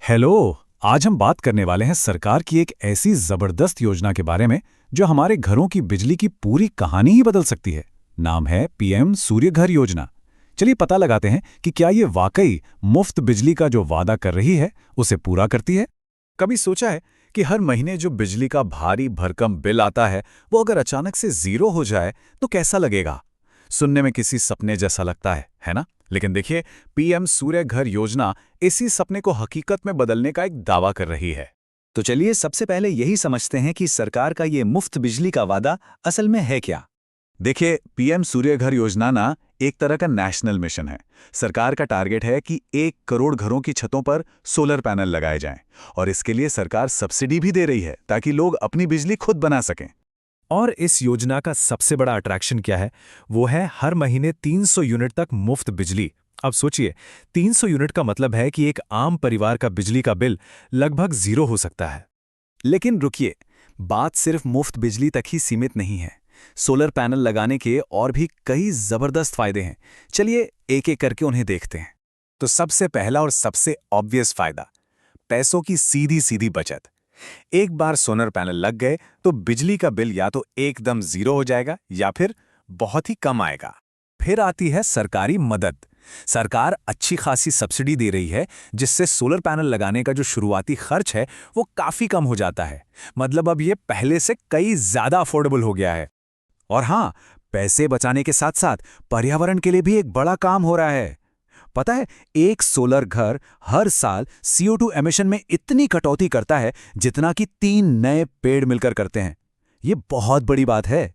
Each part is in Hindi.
हेलो। आज हम बात करने वाले हैं सरकार की एक ऐसी जबरदस्त योजना के बारे में जो हमारे घरों की बिजली की पूरी कहानी ही बदल सकती है। नाम है पीएम सूर्य घर योजना। चलिए पता लगाते हैं कि क्या ये वाकई मुफ्त बिजली का जो वादा कर रही है उसे पूरा करती है। कभी सोचा है कि हर महीने जो बिजली का भारी भरकम बिल आता है वो अगर अचानक से जीरो हो जाए तो कैसा लगेगा। सुनने में किसी सपने जैसा लगता है ना। लेकिन देखिए, पीएम सूर्य घर योजना इसी सपने को हकीकत में बदलने का एक दावा कर रही है। तो चलिए सबसे पहले यही समझते हैं कि सरकार का ये मुफ्त बिजली का वादा असल में है क्या। देखिए, पीएम सूर्य घर योजना ना एक तरह का नेशनल मिशन है। सरकार का टारगेट है कि 1 करोड़ घरों की छतों पर सोलर पैनल लगाए जाएं और इसके लिए सरकार सब्सिडी भी दे रही है ताकि लोग अपनी बिजली खुद बना सकें। और इस योजना का सबसे बड़ा अट्रैक्शन क्या है? वो है हर महीने 300 यूनिट तक मुफ्त बिजली। अब सोचिए, 300 यूनिट का मतलब है कि एक आम परिवार का बिजली का बिल लगभग जीरो हो सकता है। लेकिन रुकिए, बात सिर्फ मुफ्त बिजली तक ही सीमित नहीं है। सोलर पैनल लगाने के और भी कई जबरदस्त फायदे हैं। चलिए एक एक करके उन्हें देखते हैं। तो सबसे पहला और सबसे ऑब्वियस फायदा, पैसों की सीधी सीधी बचत। एक बार सोलर पैनल लग गए तो बिजली का बिल या तो एकदम जीरो हो जाएगा या फिर बहुत ही कम आएगा। फिर आती है सरकारी मदद। सरकार अच्छी खासी सब्सिडी दे रही है जिससे सोलर पैनल लगाने का जो शुरुआती खर्च है वो काफी कम हो जाता है। मतलब अब ये पहले से कई ज्यादा अफोर्डेबल हो गया है। और हाँ, पैसे बचाने के साथ साथ पर्यावरण के लिए भी एक बड़ा काम हो रहा है। पता है, एक सोलर घर हर साल CO2 एमिशन में इतनी कटौती करता है जितना कि 3 नए पेड़ मिलकर करते हैं। ये बहुत बड़ी बात है।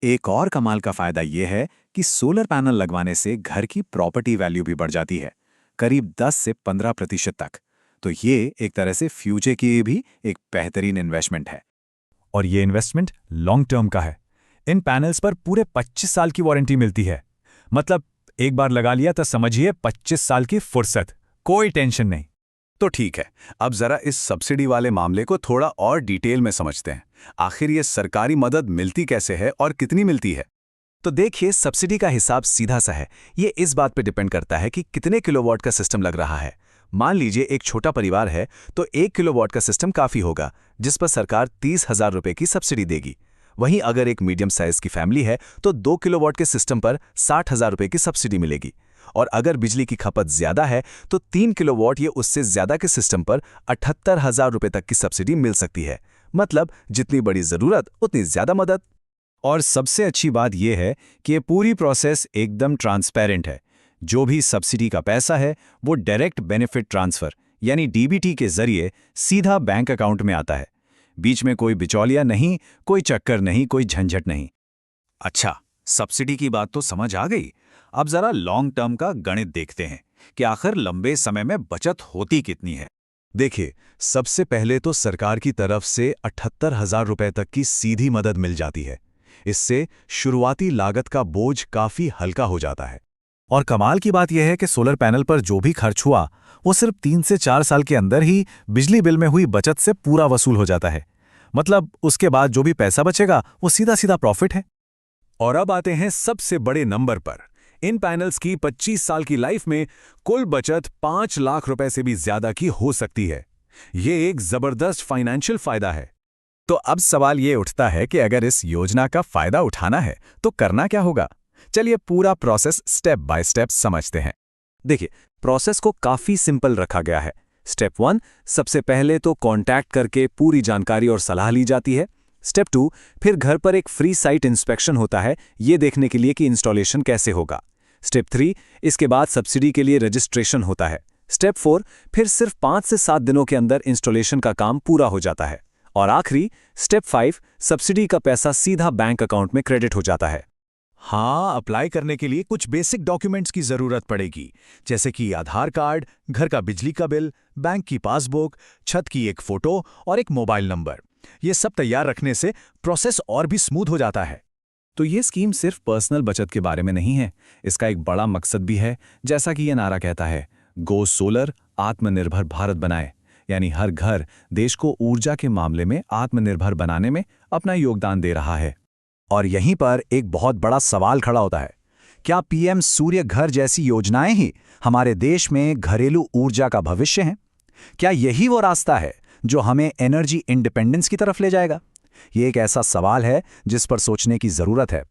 एक और कमाल का फायदा यह है कि सोलर पैनल लगवाने से घर की प्रॉपर्टी वैल्यू भी बढ़ जाती है, करीब 10 से 15% तक। तो ये एक तरह से फ्यूचर के लिए भी एक बेहतरीन इन्वेस्टमेंट है। और ये इन्वेस्टमेंट लॉन्ग टर्म का है। इन पैनल्स पर पूरे 25 साल की वारंटी मिलती है। मतलब एक बार लगा लिया तो समझिए 25 साल की फुर्सत, कोई टेंशन नहीं। तो ठीक है, अब जरा इस सब्सिडी वाले मामले को थोड़ा और डिटेल में समझते हैं। आखिर ये सरकारी मदद मिलती कैसे है और कितनी मिलती है। तो देखिए, सब्सिडी का हिसाब सीधा सा है। ये इस बात पर डिपेंड करता है कि कितने किलोवाट का सिस्टम लग रहा है। मान लीजिए एक छोटा परिवार है तो 1 किलोवाट का सिस्टम काफी होगा, जिस पर सरकार 30,000 रुपए की सब्सिडी देगी। वहीं अगर एक मीडियम साइज की फैमिली है तो 2 किलोवाट के सिस्टम पर 60,000 रुपए की सब्सिडी मिलेगी। और अगर बिजली की खपत ज्यादा है तो 3 किलोवाट या उससे ज्यादा के सिस्टम पर 78,000 रुपए तक की सब्सिडी मिल सकती है। मतलब जितनी बड़ी जरूरत उतनी ज्यादा मदद। और सबसे अच्छी बात यह है कि ये पूरी प्रोसेस एकदम ट्रांसपेरेंट है। जो भी सब्सिडी का पैसा है वो डायरेक्ट बेनिफिट ट्रांसफर यानी DBT के जरिए सीधा बैंक अकाउंट में आता है। बीच में कोई बिचौलिया नहीं, कोई चक्कर नहीं, कोई झंझट नहीं। अच्छा, सब्सिडी की बात तो समझ आ गई। अब जरा लॉन्ग टर्म का गणित देखते हैं कि आखिर लंबे समय में बचत होती कितनी है। देखिए, सबसे पहले तो सरकार की तरफ से 78,000 रुपए तक की सीधी मदद मिल जाती है। इससे शुरुआती लागत का बोझ काफी हल्का हो जाता है। और कमाल की बात यह है कि सोलर पैनल पर जो भी खर्च हुआ वो सिर्फ 3 से 4 साल के अंदर ही बिजली बिल में हुई बचत से पूरा वसूल हो जाता है। मतलब उसके बाद जो भी पैसा बचेगा वो सीधा सीधा प्रॉफिट है। और अब आते हैं सबसे बड़े नंबर पर। इन पैनल्स की 25 साल की लाइफ में कुल बचत 5 लाख रुपए से भी ज्यादा की हो सकती है। ये एक जबरदस्त फाइनेंशियल फायदा है। तो अब सवाल ये उठता है कि अगर इस योजना का फायदा उठाना है तो करना क्या होगा। चलिए पूरा प्रोसेस स्टेप बाय स्टेप समझते हैं। देखिए, प्रोसेस को काफी सिंपल रखा गया है। स्टेप 1, सबसे पहले तो कांटेक्ट करके पूरी जानकारी और सलाह ली जाती है। स्टेप 2, फिर घर पर एक फ्री साइट इंस्पेक्शन होता है, ये देखने के लिए कि इंस्टॉलेशन कैसे होगा। स्टेप 3, इसके बाद सब्सिडी के लिए रजिस्ट्रेशन होता है। स्टेप 4, फिर सिर्फ 5 से 7 दिनों के अंदर इंस्टॉलेशन का काम पूरा हो जाता है। और आखिरी स्टेप 5, सब्सिडी का पैसा सीधा बैंक अकाउंट में क्रेडिट हो जाता है। हाँ, अप्लाई करने के लिए कुछ बेसिक डॉक्यूमेंट्स की जरूरत पड़ेगी, जैसे कि आधार कार्ड, घर का बिजली का बिल, बैंक की पासबुक, छत की एक फोटो और एक मोबाइल नंबर। ये सब तैयार रखने से प्रोसेस और भी स्मूथ हो जाता है। तो ये स्कीम सिर्फ पर्सनल बचत के बारे में नहीं है, इसका एक बड़ा मकसद भी है। जैसा कि ये नारा कहता है, गो सोलर, आत्मनिर्भर भारत बनाए। यानी हर घर देश को ऊर्जा के मामले में आत्मनिर्भर बनाने में अपना योगदान दे रहा है। और यहीं पर एक बहुत बड़ा सवाल खड़ा होता है, क्या पीएम सूर्य घर जैसी योजनाएं ही हमारे देश में घरेलू ऊर्जा का भविष्य हैं? क्या यही वो रास्ता है जो हमें एनर्जी इंडिपेंडेंस की तरफ ले जाएगा? ये एक ऐसा सवाल है जिस पर सोचने की जरूरत है।